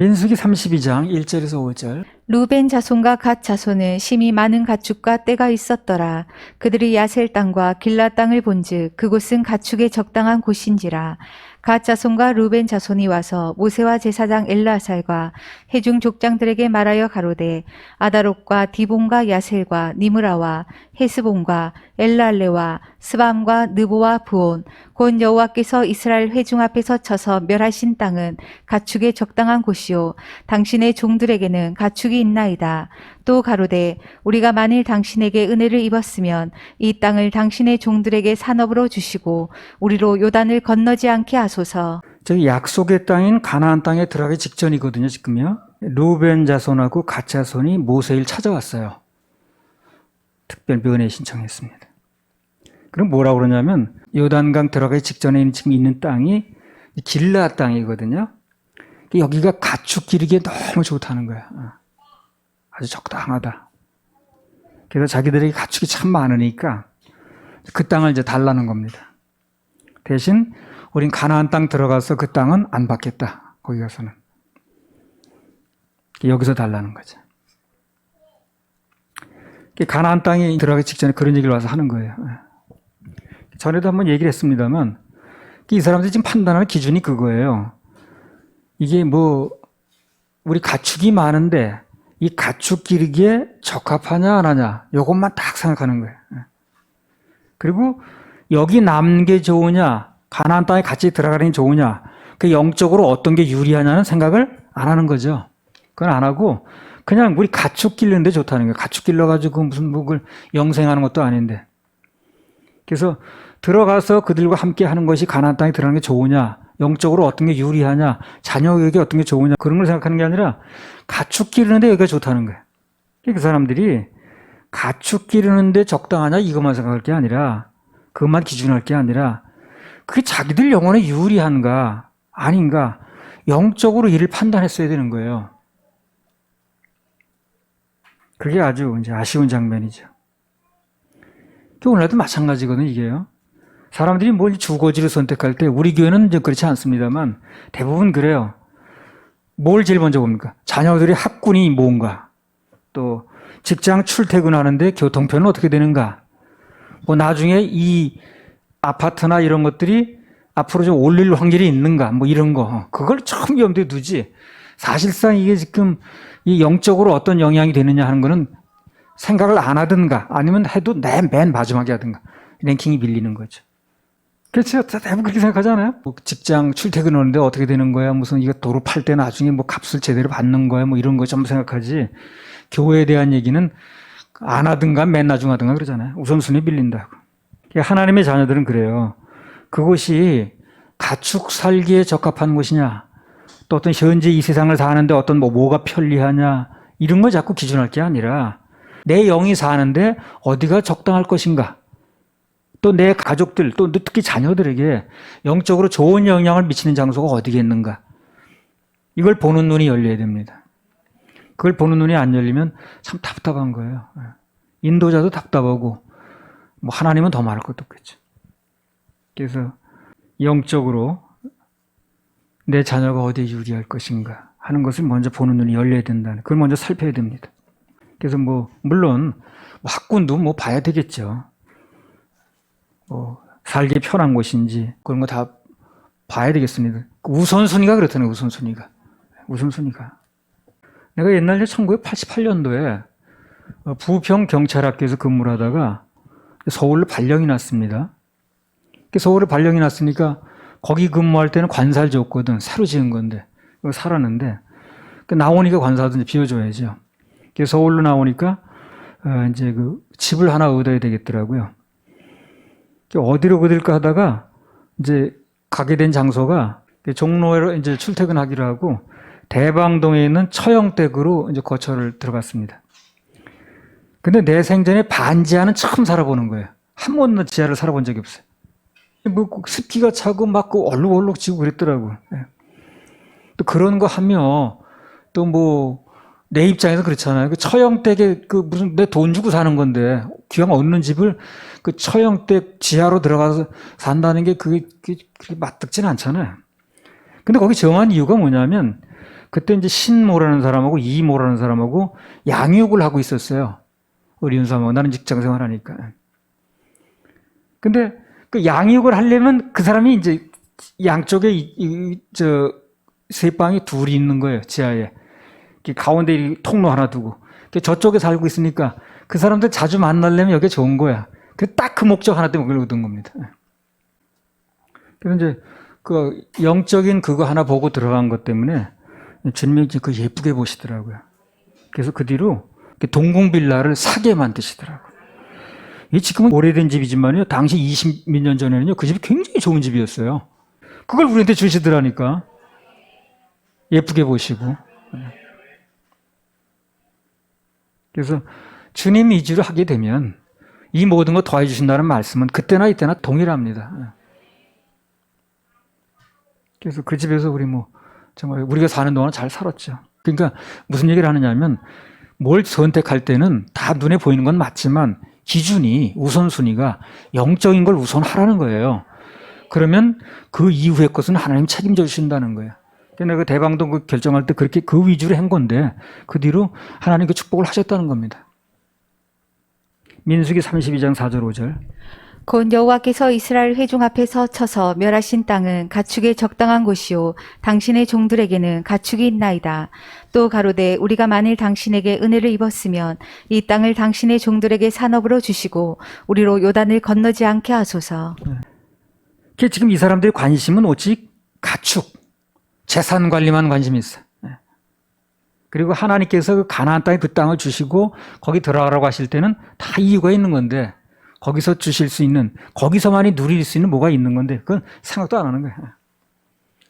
민수기 32장 1절에서 5절. 루벤 자손과 갓 자손은 심히 많은 가축과 떼가 있었더라. 그들이 야셀 땅과 길라 땅을 본즉 그곳은 가축에 적당한 곳인지라. 갓 자손과 루벤 자손이 와서 모세와 제사장 엘르아살과 회중 족장들에게 말하여 가로되 아다롯과 디본과 야셀과 니므라와 헤스본과 엘랄레와 스밤과 느보와 부온 곧 여호와께서 이스라엘 회중 앞에서 쳐서 멸하신 땅은 가축에 적당한 곳이요 당신의 종들에게는 가축이 있나이다. 또 가로되 우리가 만일 당신에게 은혜를 입었으면 이 땅을 당신의 종들에게 산업으로 주시고 우리로 요단을 건너지 않게 하소서. 저기 약속의 땅인 가나안 땅에 들어가기 직전이거든요, 지금요. 루벤 자손하고 갓 자손이 모세를 찾아왔어요. 특별 면회 신청했습니다. 그럼 뭐라고 그러냐면 요단강 들어가기 직전에 지금 있는 땅이 길라 땅이거든요. 여기가 가축 기르기에 너무 좋다는 거야. 아주 적당하다. 그래서 자기들에게 가축이 참 많으니까 그 땅을 이제 달라는 겁니다. 대신 우린 가나안 땅 들어가서 그 땅은 안 받겠다. 거기 가서는. 여기서 달라는 거죠. 가나안 땅에 들어가기 직전에 그런 얘기를 와서 하는 거예요. 전에도 한번 얘기를 했습니다만 이 사람들이 지금 판단하는 기준이 그거예요. 이게 뭐 우리 가축이 많은데 이 가축 기르기에 적합하냐 안 하냐 이것만 딱 생각하는 거예요. 그리고 여기 남는 게 좋으냐 가나안 땅에 같이 들어가는 게 좋으냐 그 영적으로 어떤 게 유리하냐는 생각을 안 하는 거죠. 그건 안 하고 그냥 우리 가축 기르는데 좋다는 거예요. 가축 길러가지고 무슨 목을 영생하는 것도 아닌데. 그래서 들어가서 그들과 함께 하는 것이 가나안 땅에 들어가는 게 좋으냐 영적으로 어떤 게 유리하냐 자녀에게 어떤 게 좋으냐 그런 걸 생각하는 게 아니라 가축 기르는데 여기가 좋다는 거예요. 그 사람들이 가축 기르는데 적당하냐 이것만 생각할 게 아니라 그것만 기준할 게 아니라 그게 자기들 영혼에 유리한가 아닌가 영적으로 이를 판단했어야 되는 거예요. 그게 아주 이제 아쉬운 장면이죠. 오늘날도 마찬가지거든요, 이게요. 사람들이 뭘 주거지를 선택할 때 우리 교회는 이제 그렇지 않습니다만 대부분 그래요. 뭘 제일 먼저 봅니까? 자녀들의 학군이 뭔가, 또 직장 출퇴근하는데 교통편은 어떻게 되는가, 뭐 나중에 이 아파트나 이런 것들이 앞으로 좀 올릴 확률이 있는가, 뭐 이런 거 그걸 처음 염두에 두지. 사실상 이게 지금 이 영적으로 어떤 영향이 되느냐 하는 거는 생각을 안 하든가 아니면 해도 맨 마지막에 하든가 랭킹이 밀리는 거죠. 그렇죠. 대부분 그렇게 생각하잖아요. 뭐 직장 출퇴근하는데 어떻게 되는 거야? 무슨 이거 도로 팔 때 나중에 뭐 값을 제대로 받는 거야? 뭐 이런 거 좀 생각하지. 교회에 대한 얘기는 안 하든가 맨 나중 하든가 그러잖아요. 우선순위 밀린다고. 하나님의 자녀들은 그래요. 그곳이 가축 살기에 적합한 곳이냐, 또 어떤 현재 이 세상을 사는데 어떤 뭐가 편리하냐 이런 걸 자꾸 기준할 게 아니라 내 영이 사는데 어디가 적당할 것인가, 또 내 가족들, 또 특히 자녀들에게 영적으로 좋은 영향을 미치는 장소가 어디겠는가, 이걸 보는 눈이 열려야 됩니다. 그걸 보는 눈이 안 열리면 참 답답한 거예요. 인도자도 답답하고 뭐 하나님은 더 말할 것도 없겠죠. 그래서 영적으로 내 자녀가 어디에 유리할 것인가 하는 것을 먼저 보는 눈이 열려야 된다는, 그걸 먼저 살펴야 됩니다. 그래서 뭐 물론 학군도 뭐 봐야 되겠죠. 뭐 살기 편한 곳인지 그런 거 다 봐야 되겠습니다. 우선순위가 그렇다네요. 우선순위가. 내가 옛날에 1988년도에 부평 경찰학교에서 근무를 하다가 서울로 발령이 났습니다. 서울에 발령이 났으니까 거기 근무할 때는 관사를 줬거든. 새로 지은 건데 살았는데 나오니까 관사도 이제 비워줘야죠. 그래서 서울로 나오니까 이제 그 집을 하나 얻어야 되겠더라고요. 어디로 얻을까 하다가 이제 가게 된 장소가 종로로 이제 출퇴근하기로 하고 대방동에 있는 처형댁으로 이제 거처를 들어갔습니다. 근데 내 생전에 반지하는 처음 살아보는 거예요. 한 번도 지하를 살아본 적이 없어요. 뭐 습기가 차고 막 얼룩얼룩 지고 그랬더라고요. 또 그런 거 하며 또 뭐 내 입장에서 그렇잖아요. 그 처형댁에 그 무슨 내 돈 주고 사는 건데 기왕 얻는 집을 그 처형댁 지하로 들어가서 산다는 게 그게 맞득지는 않잖아요. 근데 거기 정한 이유가 뭐냐면 그때 이제 신모라는 사람하고 이모라는 사람하고 양육을 하고 있었어요. 우리 윤사모 나는 직장 생활하니까. 근데 그 양육을 하려면 그 사람이 이제 양쪽에 세 방이 둘이 있는 거예요. 지하에. 가운데 통로 하나 두고. 저쪽에 살고 있으니까 그 사람들 자주 만나려면 여기 좋은 거야. 딱 그 목적 하나 때문에 그걸 얻은 겁니다. 그래서 이제 그 영적인 그거 하나 보고 들어간 것 때문에 주님이 그 예쁘게 보시더라고요. 그래서 그 뒤로 동궁빌라를 사게 만드시더라고요. 이 지금은 오래된 집이지만요. 당시 20몇 년 전에는요. 그 집이 굉장히 좋은 집이었어요. 그걸 우리한테 주시더라니까. 예쁘게 보시고. 그래서 주님 위주로 하게 되면 이 모든 거 더해 주신다는 말씀은 그때나 이때나 동일합니다. 그래서 그 집에서 우리 정말 우리가 사는 동안 잘 살았죠. 그러니까 무슨 얘기를 하느냐면 뭘 선택할 때는 다 눈에 보이는 건 맞지만 기준이 우선순위가 영적인 걸 우선하라는 거예요. 그러면 그 이후의 것은 하나님 책임져 주신다는 거예요. 내가 대방동 그 결정할 때 그렇게 그 위주로 한 건데 그 뒤로 하나님 그 축복을 하셨다는 겁니다. 민수기 32장 4절 5절. 곧 여호와께서 이스라엘 회중 앞에 서쳐서 멸하신 땅은 가축의 적당한 곳이요 당신의 종들에게는 가축이 있나이다. 또 가로되 우리가 만일 당신에게 은혜를 입었으면 이 땅을 당신의 종들에게 산업으로 주시고 우리로 요단을 건너지 않게 하소서. 지금 이 사람들의 관심은 오직 가축, 재산 관리만 관심이 있어요. 그리고 하나님께서 그 가나안 땅에 그 땅을 주시고 거기 들어가라고 하실 때는 다 이유가 있는 건데 거기서 주실 수 있는, 거기서만이 누릴 수 있는 뭐가 있는 건데 그건 생각도 안 하는 거예요.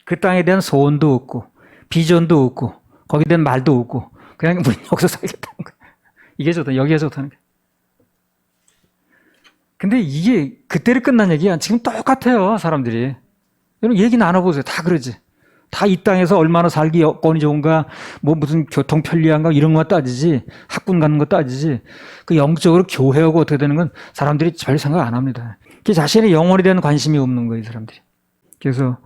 그 땅에 대한 소원도 없고 비전도 없고 거기에 대한 말도 없고 그냥 우리 여기서 살겠다는 거예요. 이게 좋다, 여기가 좋다는 거예요. 근데 이게 그때로 끝난 얘기야. 지금 똑같아요, 사람들이. 여러분 얘기 나눠보세요. 다 그러지. 다 이 땅에서 얼마나 살기 여건이 좋은가, 무슨 교통 편리한가 이런 거 따지지, 학군 가는 거 따지지, 그 영적으로 교회하고 어떻게 되는 건 사람들이 별 생각 안 합니다. 자신의 영혼에 대한 관심이 없는 거예요, 이 사람들이. 그래서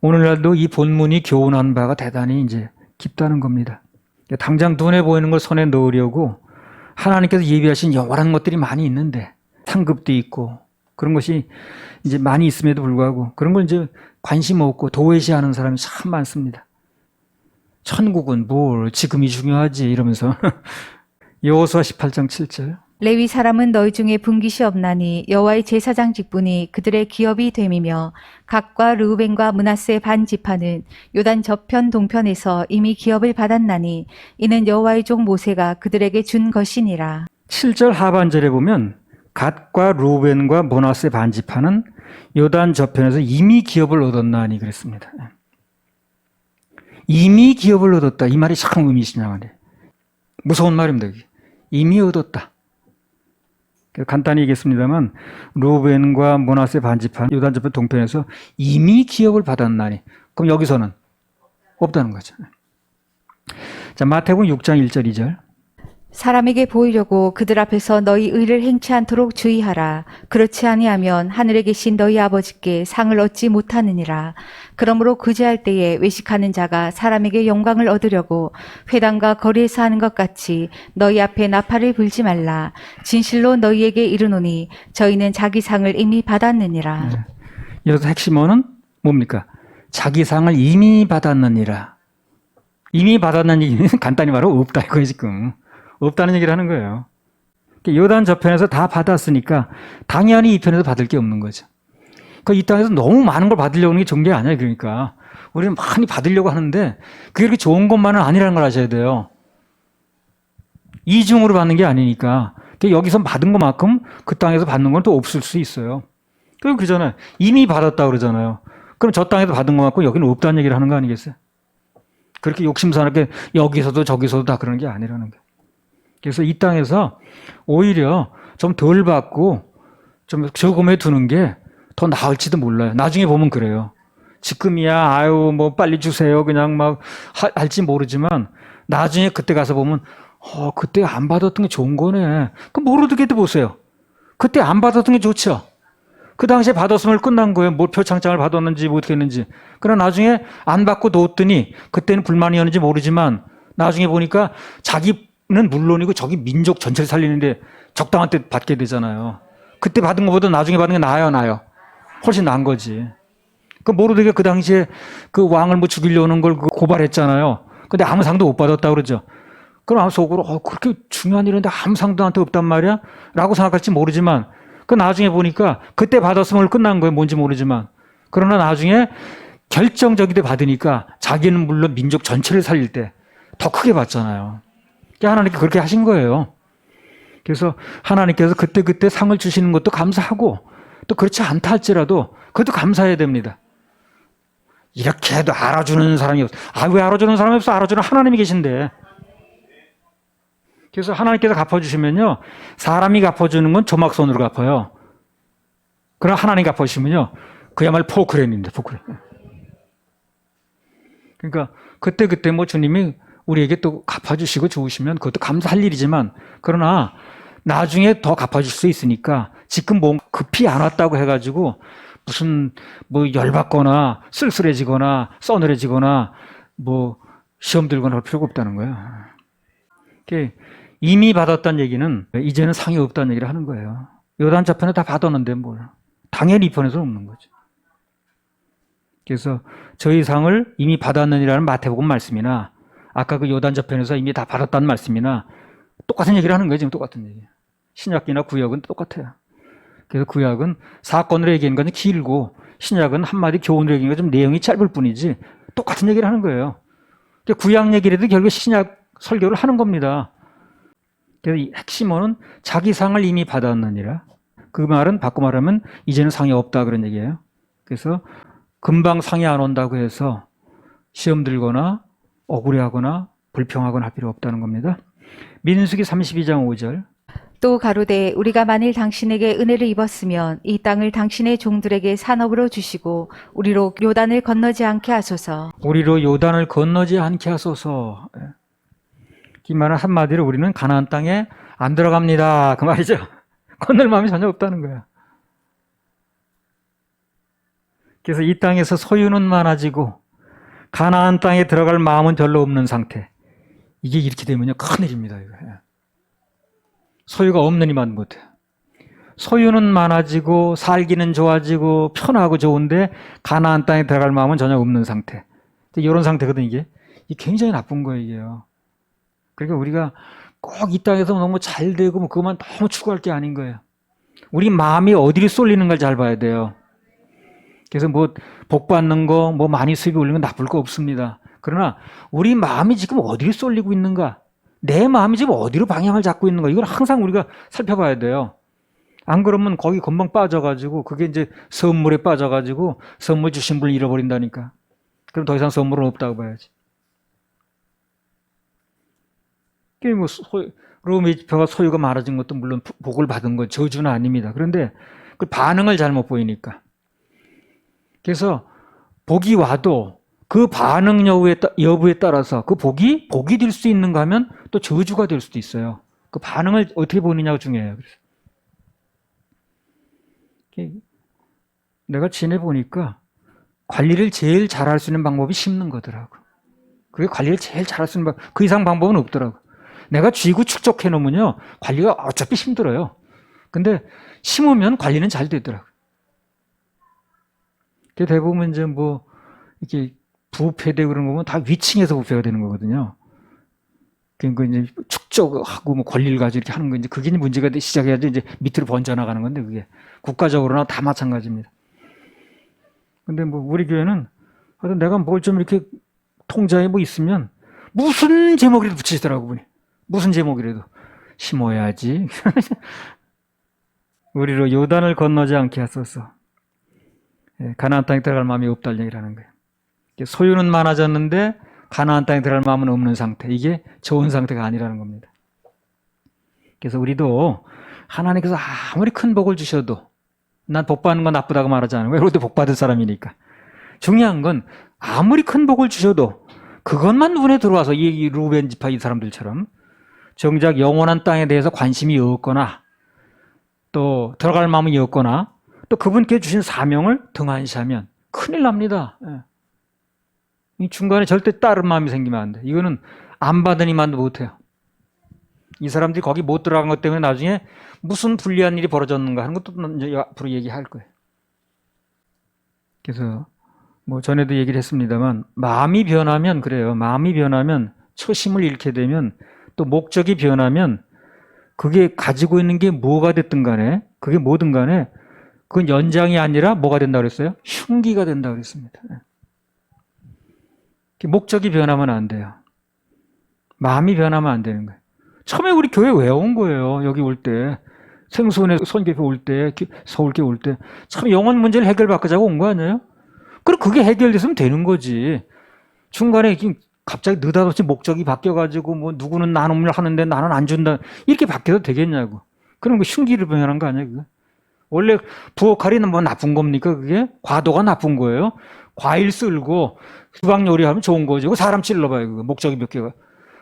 오늘날도 이 본문이 교훈한 바가 대단히 이제 깊다는 겁니다. 당장 눈에 보이는 걸 손에 넣으려고 하나님께서 예비하신 영원한 것들이 많이 있는데, 상급도 있고, 그런 것이 이제 많이 있음에도 불구하고 그런 걸 이제 관심 없고 도외시하는 사람이 참 많습니다. 천국은 뭘 지금이 중요하지 이러면서. 여호수아 18장 7절. 레위 사람은 너희 중에 분깃이 없나니 여호와의 제사장 직분이 그들의 기업이 됨이며 각과 르우벤과 므낫세의 반 지파는 요단 저편 동편에서 이미 기업을 받았나니 이는 여호와의 종 모세가 그들에게 준 것이니라. 7절 하반절에 보면 갓과 루벤과 므낫세 반 지파는 요단 저편에서 이미 기업을 얻었나니 그랬습니다. 이미 기업을 얻었다. 이 말이 참 의미 있으냐 말이에요. 무서운 말입니다. 이미 얻었다. 간단히 얘기했습니다만 루벤과 므낫세 반 지파 요단 저편 동편에서 이미 기업을 받았나니 그럼 여기서는 없다는 거죠. 자, 마태복음 6장 1절 2절. 사람에게 보이려고 그들 앞에서 너희 의를 행치 않도록 주의하라. 그렇지 아니하면 하늘에 계신 너희 아버지께 상을 얻지 못하느니라. 그러므로 구제할 때에 외식하는 자가 사람에게 영광을 얻으려고 회당과 거리에서 하는 것 같이 너희 앞에 나팔을 불지 말라. 진실로 너희에게 이르노니 저희는 자기 상을 이미 받았느니라. 네. 여기서 핵심어는 뭡니까? 자기 상을 이미 받았느니라. 이미 받았는 얘기는 간단히 말하면 없다 이거예요 지금. 없다는 얘기를 하는 거예요. 요단 저편에서 다 받았으니까 당연히 이 편에서 받을 게 없는 거죠. 이 땅에서 너무 많은 걸 받으려고 하는 게 좋은 게 아니에요. 그러니까 우리는 많이 받으려고 하는데 그게 그렇게 좋은 것만은 아니라는 걸 아셔야 돼요. 이중으로 받는 게 아니니까 여기서 받은 것만큼 그 땅에서 받는 건 또 없을 수 있어요. 그러잖아요. 이미 받았다 그러잖아요. 그럼 저 땅에서 받은 것만큼 여기는 없다는 얘기를 하는 거 아니겠어요? 그렇게 욕심스럽게 여기서도 저기서도 다 그러는 게 아니라는 거예요. 그래서 이 땅에서 오히려 좀 덜 받고 좀 저금해 두는 게 더 나을지도 몰라요. 나중에 보면 그래요. 지금이야 아유 빨리 주세요 그냥 막 할지 모르지만 나중에 그때 가서 보면 그때 안 받았던 게 좋은 거네. 그럼 모르게 보세요. 그때 안 받았던 게 좋죠. 그 당시에 받았으면 끝난 거예요. 뭐 표창장을 받았는지 뭐 어떻게 했는지. 그러나 나중에 안 받고 놓았더니 그때는 불만이었는지 모르지만 나중에 보니까 자기는 물론이고 저기 민족 전체를 살리는데 적당한 때 받게 되잖아요. 그때 받은 것보다 나중에 받는 게 나아요. 훨씬 나은 거지. 그 모르되게 그 당시에 그 왕을 뭐 죽이려는 걸 고발했잖아요. 근데 아무 상도 못 받았다고 그러죠. 그럼 속으로 그렇게 중요한 일인데 아무 상도 나한테 없단 말이야? 라고 생각할지 모르지만 그 나중에 보니까 그때 받았으면 끝난 거예요. 뭔지 모르지만. 그러나 나중에 결정적이 돼 받으니까 자기는 물론 민족 전체를 살릴 때 더 크게 받잖아요. 하나님께 그렇게 하신 거예요. 그래서 하나님께서 그때 상을 주시는 것도 감사하고 또 그렇지 않다 할지라도 그것도 감사해야 됩니다. 이렇게 해도 알아주는 사람이 없어. 왜 알아주는 사람이 없어? 알아주는 하나님이 계신데. 그래서 하나님께서 갚아주시면요. 사람이 갚아주는 건 조막손으로 갚아요. 그러나 하나님 갚아주시면요. 그야말로 포크레인입니다. 포크레인. 그러니까 그때 뭐 주님이 우리에게 또 갚아주시고 좋으시면 그것도 감사할 일이지만 그러나 나중에 더 갚아줄 수 있으니까 지금 뭐 급히 안 왔다고 해가지고 무슨 뭐 열받거나 쓸쓸해지거나 서늘해지거나 뭐 시험 들거나 할 필요가 없다는 거예요. 이미 받았다는 얘기는 이제는 상이 없다는 얘기를 하는 거예요. 요단 저편에 다 받았는데 뭘. 당연히 이 편에서는 없는 거죠. 그래서 저희 상을 이미 받았느니라는 마태복음 말씀이나 아까 그 요단 저편에서 이미 다 받았다는 말씀이나 똑같은 얘기를 하는 거예요. 지금 똑같은 얘기. 신약이나 구약은 똑같아요. 그래서 구약은 사건으로 얘기하는 건 길고 신약은 한마디 교훈으로 얘기하는 건 좀 내용이 짧을 뿐이지 똑같은 얘기를 하는 거예요. 구약 얘기를 해도 결국 신약 설교를 하는 겁니다. 그래서 이 핵심어는 자기 상을 이미 받았느니라. 그 말은 바꿔 말하면 이제는 상이 없다 그런 얘기예요. 그래서 금방 상이 안 온다고 해서 시험 들거나 억울해하거나 불평하거나 할 필요 없다는 겁니다. 민수기 32장 5절. 또 가로되 우리가 만일 당신에게 은혜를 입었으면 이 땅을 당신의 종들에게 산업으로 주시고 우리로 요단을 건너지 않게 하소서. 우리로 요단을 건너지 않게 하소서. 이 말은 한마디로 우리는 가나안 땅에 안 들어갑니다. 그 말이죠. 건널 마음이 전혀 없다는 거야. 그래서 이 땅에서 소유는 많아지고 가나안 땅에 들어갈 마음은 별로 없는 상태. 이게 이렇게 되면요 큰일입니다. 이거. 소유가 없는 이만 못해. 소유는 많아지고 살기는 좋아지고 편하고 좋은데 가나안 땅에 들어갈 마음은 전혀 없는 상태. 이런 상태거든 이게. 이게 굉장히 나쁜 거예요. 이게요. 그러니까 우리가 꼭 이 땅에서 너무 잘 되고 뭐 그것만 너무 추구할 게 아닌 거예요. 우리 마음이 어디를 쏠리는 걸 잘 봐야 돼요. 그래서 뭐 복 받는 거, 뭐 많이 수입이 올리는 건 나쁠 거 없습니다. 그러나 우리 마음이 지금 어디를 쏠리고 있는가? 내 마음이 지금 어디로 방향을 잡고 있는가? 이걸 항상 우리가 살펴봐야 돼요. 안 그러면 거기 금방 빠져가지고 그게 이제 선물에 빠져가지고 선물 주신 분을 잃어버린다니까. 그럼 더 이상 선물은 없다고 봐야지. 그게 뭐 로미 지파가 소유가 많아진 것도 물론 복을 받은 건 저주는 아닙니다. 그런데 그 반응을 잘못 보이니까. 그래서 복이 와도 그 반응 여부에 따라서 그 복이 될 수 있는가 하면 또 저주가 될 수도 있어요. 그 반응을 어떻게 보느냐가 중요해요. 그래서 내가 지내보니까 관리를 제일 잘할 수 있는 방법이 심는 거더라고. 그게 관리를 제일 잘할 수 있는 그 이상 방법은 없더라고. 내가 쥐고 축적해 놓으면요 관리가 어차피 힘들어요. 근데 심으면 관리는 잘 되더라고. 대부분 이제 뭐 이렇게 부패되고 그런 거 보면 다 위층에서 부패가 되는 거거든요. 그러니까 이제 축적하고 뭐 권리를 가지고 이렇게 하는 거 이제 그게 문제가 시작해야지 이제 밑으로 번져나가는 건데 그게 국가적으로나 다 마찬가지입니다. 근데 뭐 우리 교회는 하여튼 내가 뭘 좀 이렇게 통장에 뭐 있으면 무슨 제목이라도 붙이시더라고 보니. 무슨 제목이라도 심어야지. 우리로 요단을 건너지 않게 하소서. 가나안 땅에 들어갈 마음이 없다는 얘기라는 거예요. 소유는 많아졌는데 가나안 땅에 들어갈 마음은 없는 상태. 이게 좋은 상태가 아니라는 겁니다. 그래서 우리도 하나님께서 아무리 큰 복을 주셔도 난 복 받는 건 나쁘다고 말하지 않아요. 왜? 우리도 복 받을 사람이니까. 중요한 건 아무리 큰 복을 주셔도 그것만 눈에 들어와서 이 루벤 지파 이 사람들처럼 정작 영원한 땅에 대해서 관심이 없거나 또 들어갈 마음이 없거나 또 그분께 주신 사명을 등한시하면 큰일 납니다. 예. 이 중간에 절대 다른 마음이 생기면 안 돼. 이거는 안 받으니만도 못해요. 이 사람들이 거기 못 들어간 것 때문에 나중에 무슨 불리한 일이 벌어졌는가 하는 것도 이제 앞으로 얘기할 거예요. 그래서 뭐 전에도 얘기를 했습니다만 마음이 변하면 그래요. 마음이 변하면 초심을 잃게 되면 또 목적이 변하면 그게 가지고 있는 게 뭐가 됐든 간에 그게 뭐든 간에 그건 연장이 아니라 뭐가 된다 그랬어요? 흉기가 된다 그랬습니다. 목적이 변하면 안 돼요. 마음이 변하면 안 되는 거예요. 처음에 우리 교회 왜 온 거예요? 여기 올 때. 생수원에 선교회 올 때, 서울교회 올 때. 참 영혼 문제를 해결받고자고 온 거 아니에요? 그럼 그게 해결됐으면 되는 거지. 중간에 갑자기 느닷없이 목적이 바뀌어가지고 뭐 누구는 나눔을 하는데 나는 안 준다. 이렇게 바뀌어도 되겠냐고. 그럼 그 흉기를 변한 거 아니에요? 그게? 원래 부엌칼이 뭐 나쁜 겁니까? 그게? 과도가 나쁜 거예요? 과일 썰고 수박 요리하면 좋은 거죠. 그 사람 찔러봐요. 그거. 목적이 바뀌어가.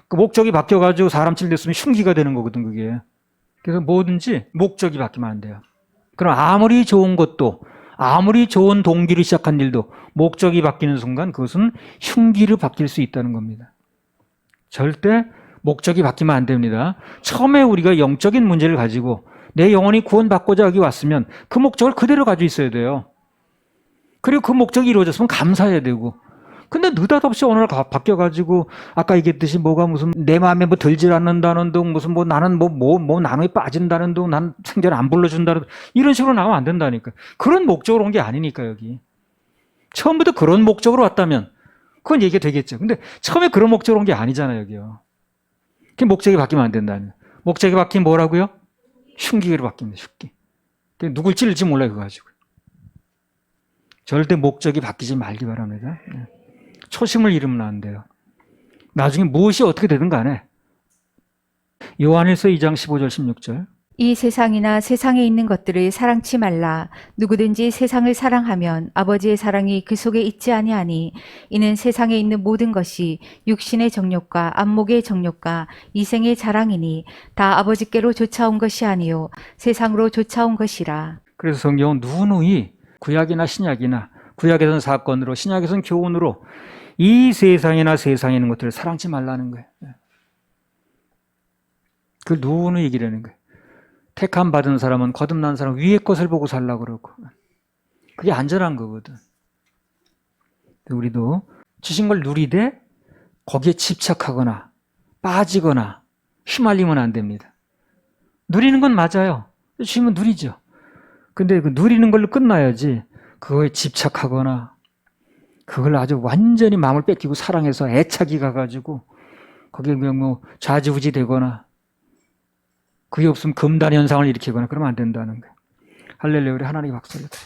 그 목적이 바뀌어가지고 사람 찔렸으면 흉기가 되는 거거든, 그게. 그래서 뭐든지 목적이 바뀌면 안 돼요. 그럼 아무리 좋은 것도, 아무리 좋은 동기를 시작한 일도 목적이 바뀌는 순간 그것은 흉기로 바뀔 수 있다는 겁니다. 절대 목적이 바뀌면 안 됩니다. 처음에 우리가 영적인 문제를 가지고 내 영혼이 구원받고자 여기 왔으면 그 목적을 그대로 가지고 있어야 돼요. 그리고 그 목적이 이루어졌으면 감사해야 되고. 근데 느닷없이 어느 날 바뀌어가지고 아까 얘기했듯이 뭐가 무슨 내 마음에 뭐 들질 않는다는 둥 무슨 뭐 나는 뭐 나눔에 빠진다는 둥 난 생전 안 불러준다는 둥 이런 식으로 나오면 안 된다니까. 그런 목적으로 온 게 아니니까 여기. 처음부터 그런 목적으로 왔다면 그건 얘기가 되겠죠. 근데 처음에 그런 목적으로 온 게 아니잖아요 여기요. 그 목적이 바뀌면 안 된다는. 목적이 바뀌면 뭐라고요? 흉기로 바뀝니다. 흉기. 누굴 찌를지 몰라요 그거 가지고. 절대 목적이 바뀌지 말기 바랍니다. 초심을 잃으면 안 돼요. 나중에 무엇이 어떻게 되든 간에. 요한일서 2장 15절 16절. 이 세상이나 세상에 있는 것들을 사랑치 말라. 누구든지 세상을 사랑하면 아버지의 사랑이 그 속에 있지 아니하니 이는 세상에 있는 모든 것이 육신의 정욕과 안목의 정욕과 이생의 자랑이니 다 아버지께로 쫓아온 것이 아니요 세상으로 쫓아온 것이라. 그래서 성경은 누누이 구약이나 신약이나 구약에서는 사건으로 신약에서는 교훈으로 이 세상이나 세상에 있는 것들을 사랑치 말라는 거예요. 그걸 누누이 얘기를 하는 거예요. 택함 받은 사람은 거듭난 사람 위의 것을 보고 살라고 그러고 그게 안전한 거거든. 우리도 주신 걸 누리되 거기에 집착하거나 빠지거나 휘말리면 안 됩니다. 누리는 건 맞아요. 주시면 누리죠. 근데 그 누리는 걸로 끝나야지 그거에 집착하거나 그걸 아주 완전히 마음을 뺏기고 사랑해서 애착이 가가지고 거기에 뭐 좌지우지 되거나 그게 없으면 금단 현상을 일으키거나 그러면 안 된다는 거예요. 할렐루야. 우리 하나님 박수를 드려요.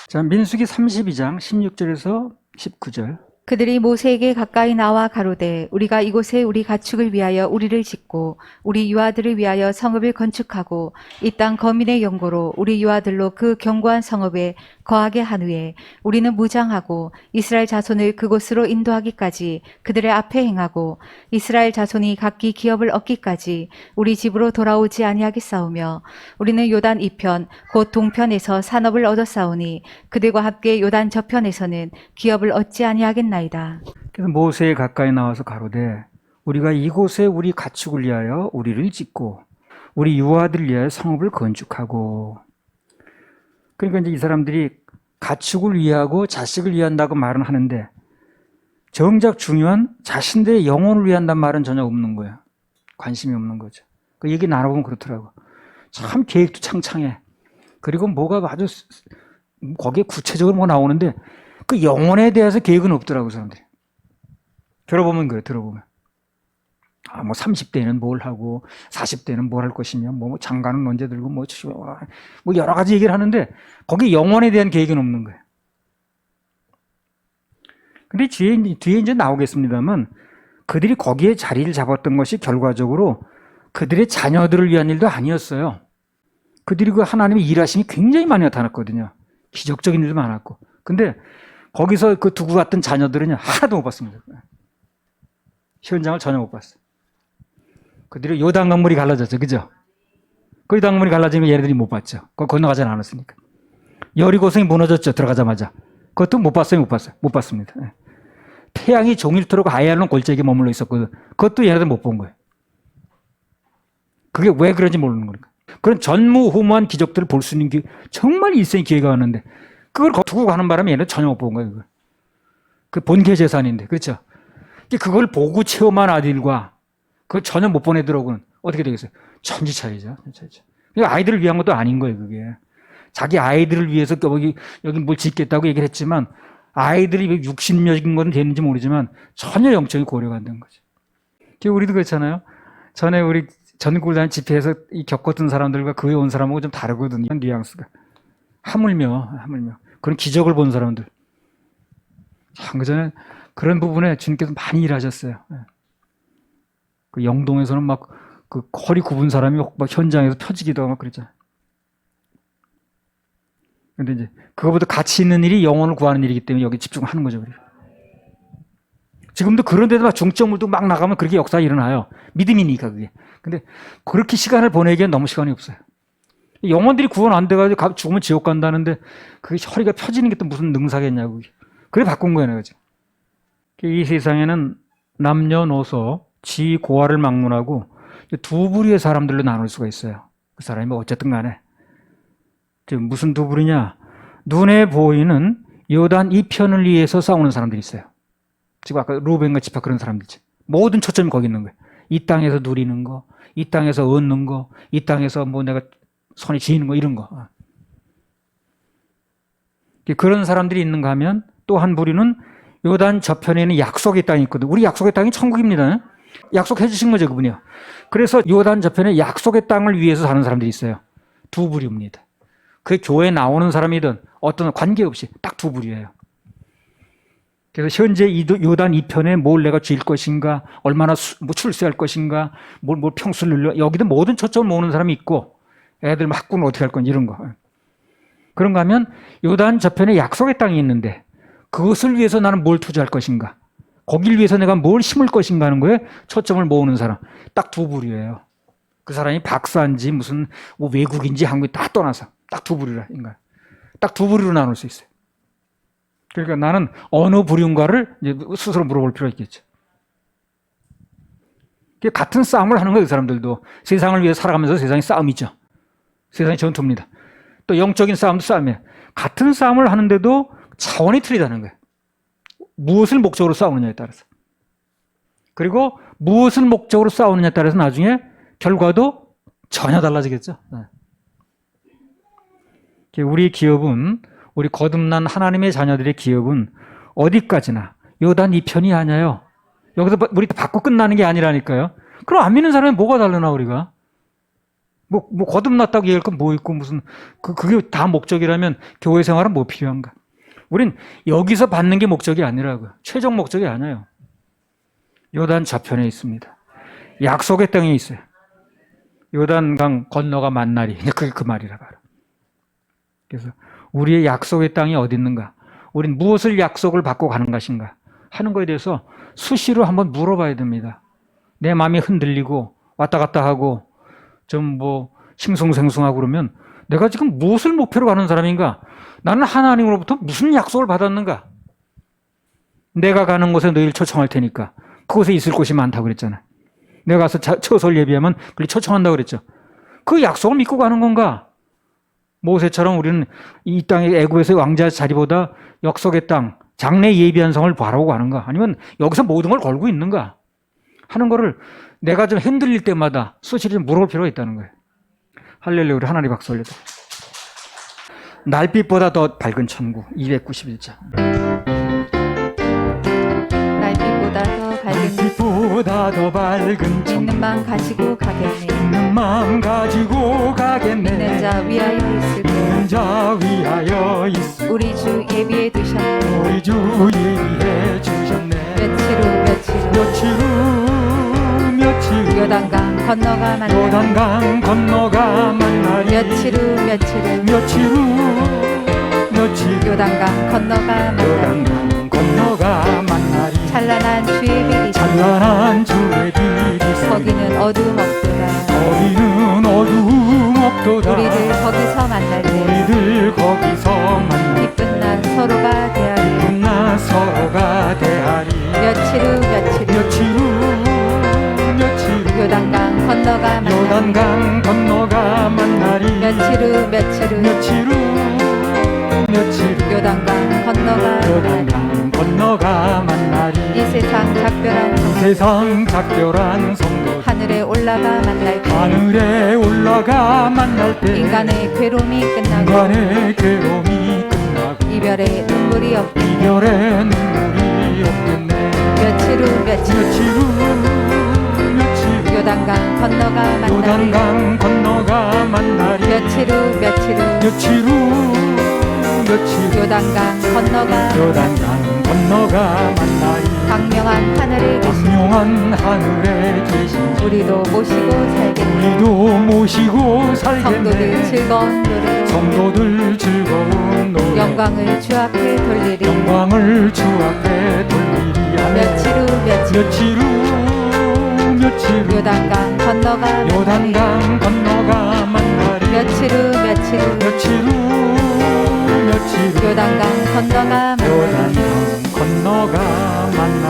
자, 민수기 32장 16절에서 19절. 그들이 모세에게 가까이 나와 가로되 우리가 이곳에 우리 가축을 위하여 우리를 짓고 우리 유아들을 위하여 성읍을 건축하고 이 땅 거민의 영고로 우리 유아들로 그 견고한 성읍에 거하게 한 후에 우리는 무장하고 이스라엘 자손을 그곳으로 인도하기까지 그들의 앞에 행하고 이스라엘 자손이 각기 기업을 얻기까지 우리 집으로 돌아오지 아니하겠사오며 우리는 요단 이편 곧 동편에서 산업을 얻었사오니 그들과 함께 요단 저편에서는 기업을 얻지 아니하겠나이다. 그래서 모세에 가까이 나와서 가로되 우리가 이곳에 우리 가축을 위하여 우리를 짓고 우리 유아들을 위하여 성읍을 건축하고. 그러니까 이제 이 사람들이 가축을 위하고 자식을 위한다고 말은 하는데 정작 중요한 자신들의 영혼을 위한다는 말은 전혀 없는 거예요. 관심이 없는 거죠. 그 얘기 나눠보면 그렇더라고. 참 계획도 창창해. 그리고 뭐가 아주 거기에 구체적으로 뭐 나오는데 그 영혼에 대해서 계획은 없더라고 사람들이. 들어보면 그래. 들어보면. 아, 뭐 30대는 뭘 하고 40대는 뭘 할 것이며 뭐 장가는 언제 들고 뭐 여러 가지 얘기를 하는데 거기 영혼에 대한 계획은 없는 거예요. 근데 뒤에 이제 나오겠습니다만 그들이 거기에 자리를 잡았던 것이 결과적으로 그들의 자녀들을 위한 일도 아니었어요. 그들이 그 하나님의 일하심이 굉장히 많이 나타났거든요. 기적적인 일도 많았고. 근데 거기서 그 두고 갔던 자녀들은 하나도 못 봤습니다. 현장을 전혀 못 봤어요. 그들이 요단 강물이 갈라졌죠. 그죠? 그 요단 강물이 갈라지면 얘네들이 못 봤죠. 그거 건너가지 않았으니까. 여리고성이 무너졌죠. 들어가자마자. 그것도 못 봤어요. 못 봤어요. 못 봤습니다. 예. 태양이 종일토록 아얄론 골짜기에 머물러 있었거든. 그것도 얘네들 못 본 거예요. 그게 왜 그런지 모르는 거니까. 그런 전무후무한 기적들을 볼 수 있는 게 정말 일생의 기회가 왔는데 그걸 두고 가는 바람에 얘는 전혀 못 본 거예요. 그걸. 그 본계 재산인데. 그렇죠? 그걸 보고 체험한 아들과 그걸 전혀 못 본 애들하고는 어떻게 되겠어요? 천지 차이죠. 그러니까 아이들을 위한 것도 아닌 거예요. 그게. 자기 아이들을 위해서 여기 뭘 짓겠다고 얘기를 했지만 아이들이 60몇인 건 되는지 모르지만 전혀 영적인 고려가 안 된 거죠. 우리도 그렇잖아요. 전에 우리 전국을 다니는 집회에서 겪었던 사람들과 그 후에 온 사람하고 좀 다르거든요. 뉘앙스가. 하물며 그런 기적을 본 사람들. 참 그전에 그런 부분에 주님께서 많이 일하셨어요. 그 영동에서는 막 그 허리 굽은 사람이 막 현장에서 펴지기도 하고 그랬잖아요. 근데 이제 그거보다 가치 있는 일이 영혼을 구하는 일이기 때문에 여기 집중하는 거죠. 우리가. 지금도 그런 데도 막 중점을 두고 막 나가면 그렇게 역사가 일어나요. 믿음이니까 그게. 근데 그렇게 시간을 보내기엔 너무 시간이 없어요. 영혼들이 구원 안 돼가지고 죽으면 지옥 간다는데 그게 허리가 펴지는 게 또 무슨 능사겠냐고. 그래 바꾼 거예요. 내가 지금. 이 세상에는 남녀노소, 지, 고아를 막론하고 두 부류의 사람들로 나눌 수가 있어요. 그 사람이 뭐 어쨌든 간에. 무슨 두 부류냐. 눈에 보이는 요단 이편을 위해서 싸우는 사람들이 있어요. 지금 아까 루벤과 지파 그런 사람들이지. 모든 초점이 거기 있는 거예요. 이 땅에서 누리는 거, 이 땅에서 얻는 거, 이 땅에서 뭐 내가 손에 쥐는 거 이런 거. 그런 사람들이 있는가 하면 또 한 부류는 요단 저편에는 약속의 땅이 있거든. 우리 약속의 땅이 천국입니다. 약속해 주신 거죠, 그분이요. 그래서 요단 저편에 약속의 땅을 위해서 사는 사람들이 있어요. 두 부류입니다. 그 교회에 나오는 사람이든 어떤 관계없이 딱 두 부류예요. 그래서 현재 요단 이편에 뭘 내가 줄 것인가, 얼마나 뭐 출세할 것인가, 뭘 평수를 늘려, 여기도 모든 초점을 모으는 사람이 있고, 애들 막 학군을 어떻게 할 건지 이런 거. 그런가 하면 요단 저편에 약속의 땅이 있는데 그것을 위해서 나는 뭘 투자할 것인가, 거길 위해서 내가 뭘 심을 것인가 하는 거에 초점을 모으는 사람. 딱 두 부류예요. 그 사람이 박사인지 무슨 뭐 외국인지 한국에 다 떠나서 딱 두 부류라 인가. 딱 두 부류로 나눌 수 있어요. 그러니까 나는 어느 부류인가를 이제 스스로 물어볼 필요가 있겠죠. 같은 싸움을 하는 거예요. 그 사람들도. 세상을 위해 살아가면서 세상에 싸움이죠. 세상이 전투입니다. 또 영적인 싸움도 싸움이에요. 같은 싸움을 하는데도 차원이 틀리다는 거예요. 무엇을 목적으로 싸우느냐에 따라서. 그리고 무엇을 목적으로 싸우느냐에 따라서 나중에 결과도 전혀 달라지겠죠. 우리 기업은, 우리 거듭난 하나님의 자녀들의 기업은 어디까지나 요단 이편이 아니에요. 여기서 우리 받고 끝나는 게 아니라니까요. 그럼 안 믿는 사람이 뭐가 다르나 우리가? 뭐 거듭났다고 얘기할 건 뭐 있고 무슨 그게 다 목적이라면 교회 생활은 뭐 필요한가? 우린 여기서 받는 게 목적이 아니라고요. 최종 목적이 아니에요. 요단 저편에 있습니다. 약속의 땅에 있어요. 요단강 건너가 만날이. 그게 그 말이라 봐라. 그래서 우리의 약속의 땅이 어디 있는가? 우린 무엇을 약속을 받고 가는 것인가? 하는 것에 대해서 수시로 한번 물어봐야 됩니다. 내 마음이 흔들리고 왔다 갔다 하고 좀 뭐 싱숭생숭하고 그러면 내가 지금 무엇을 목표로 가는 사람인가? 나는 하나님으로부터 무슨 약속을 받았는가? 내가 가는 곳에 너희를 초청할 테니까 그곳에 있을 곳이 많다고 그랬잖아. 내가 가서 처소를 예비하면 그걸 초청한다고 그랬죠. 그 약속을 믿고 가는 건가? 모세처럼 우리는 이 땅의 애굽에서의 왕자 자리보다 약속의 땅, 장래 예비한 성을 바라고 가는가? 아니면 여기서 모든 걸 걸고 있는가? 하는 거를 내가 좀 흔들릴 때마다 수시로 물어볼 필요가 있다는 거예요. 할렐루야, 우리 하나님 박수 올려드려. 날빛보다 더 밝은 천국 291장. 날빛보다 더 밝은 천국. 있는 마음 가지고 가겠네. 있는 마음 가지고 가겠네. 있는 자 위하여 있을 거야. 있는 자 위하여 있을. 우리 주 예비해 두셨네. 우리 주 예비해 주셨네. 며칠 후 요단강 건너가 만나리. 요단강 건너가 만나리. 며칠 후 요단강 건너가 만나리. 찬란한 주의 빛이 거기는 어두움 없도다. 우리들 거기서 만날래. 만나리 기쁜 날 서로가 대하리 기쁜 날 서로가 대하리 며칠 후 며칠 후 며칠 후 요단강 건너가 만나리 요단강 건너가 만나리 며칠 후 며칠 후 요단강 건너가 만나리 요단강 건너가 만나리 이 세상 작별한 이 세상 작별한 성도 하늘에 올라가 만날 때 하늘에 올라가 만날 때 인간의 괴로움이 끝나고 인간의 괴로움이 끝나고 이별의 눈물이 없겠네 이별의 눈물이 없겠네 며칠 후 며칠 후 요단강 건너가 만나리 요단강 건너가 만나리 며칠 후 며칠 후 요단강 건너가 요단강 건너가 만나리 광명한 하늘에 계신 광명한 하늘에 계신 우리도 모시고 살겠네 우리도 모시고 성도들 살겠네 즐거운 노래 성도들 즐거운 노래 영광을 주 앞에 돌리리 영광을 주 앞에 돌리리 며칠 후 며칠 후 요단강 건너가 만나리 요단강 건너가 만나리 며칠 후 며칠 후 요단강 건너가 만나리 요단강 건너가 만나리